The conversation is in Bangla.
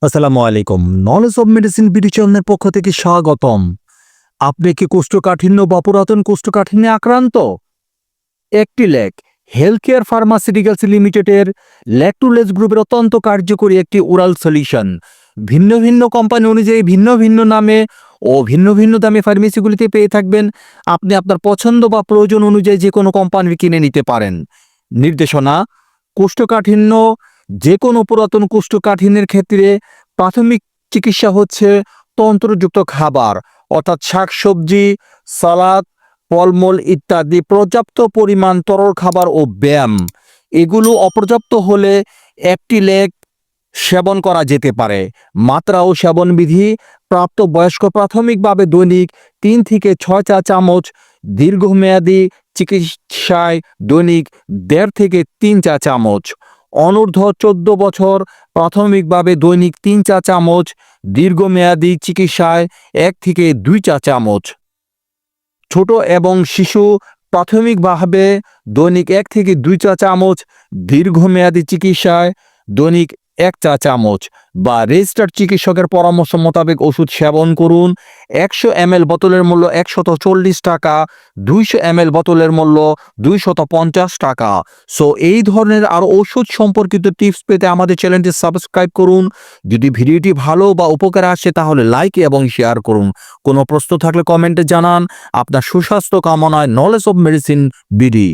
আসসালামু আলাইকুম। নলেজ অব মেডিসিন বিডি চ্যানেলের পক্ষ থেকে স্বাগতম। আপনি কি কোষ্ঠকাঠিন্য বা পুরাতন কোষ্ঠকাঠিন্যে আক্রান্ত? অ্যাক্টিলেক হেলথ কেয়ার ফার্মাসিউটিক্যালস লিমিটেডের ল্যাকটোলেজ গ্রুপের অত্যন্ত কার্যকরী একটি ওরাল সলিউশন। ভিন্ন ভিন্ন কোম্পানি অনুযায়ী ভিন্ন ভিন্ন নামে ও ভিন্ন ভিন্ন দামে ফার্মেসিগুলিতে পেয়ে থাকবেন। আপনি আপনার পছন্দ বা প্রয়োজন অনুযায়ী যে কোনো কোম্পানি কিনে নিতে পারেন। নির্দেশনা: কোষ্ঠকাঠিন্য, যে কোনো পুরাতন কোষ্ঠকাঠিন্যের ক্ষেত্রে প্রাথমিক চিকিৎসা হচ্ছে তন্ত্রযুক্ত খাবার, অর্থাৎ শাকসবজি, সালাদ, ফলমূল ইত্যাদি, পর্যাপ্ত পরিমাণ তরল খাবার ও ব্যায়াম। এগুলো অপর্যাপ্ত হলে অ্যাক্টিলেক সেবন করা যেতে পারে। মাত্রা ও সেবনবিধি: প্রাপ্তবয়স্ক প্রাথমিকভাবে দৈনিক 3 থেকে 6 চা চামচ, দীর্ঘমেয়াদী চিকিৎসায় দৈনিক 1.5 থেকে 3 চা চামচ। অনূর্ধ্ব 14 বছর প্রাথমিকভাবে দৈনিক 3 চা চামচ, দীর্ঘমেয়াদী চিকিৎসায় 1 থেকে 2 চা চামচ। ছোট এবং শিশু প্রাথমিকভাবে দৈনিক 1 থেকে 2 চা চামচ, দীর্ঘমেয়াদী চিকিৎসায় দৈনিক 1 চা চামচ বা রেজিস্টার্ড চিকিৎসকের পরামর্শ মোতাবেক ওষুধ সেবন করুন। 100 ml বোতলের মূল্য 140 টাকা, 200 ml বোতলের মূল্য 250 টাকা। সো এই ধরনের আরও ওষুধ সম্পর্কিত টিপস পেতে আমাদের চ্যানেলটি সাবস্ক্রাইব করুন। যদি ভিডিওটি ভালো বা উপকারে আসে তাহলে লাইক এবং শেয়ার করুন। কোনো প্রশ্ন থাকলে কমেন্টে জানান। আপনার সুস্বাস্থ্য কামনায় নলেজ অব মেডিসিন বিডি।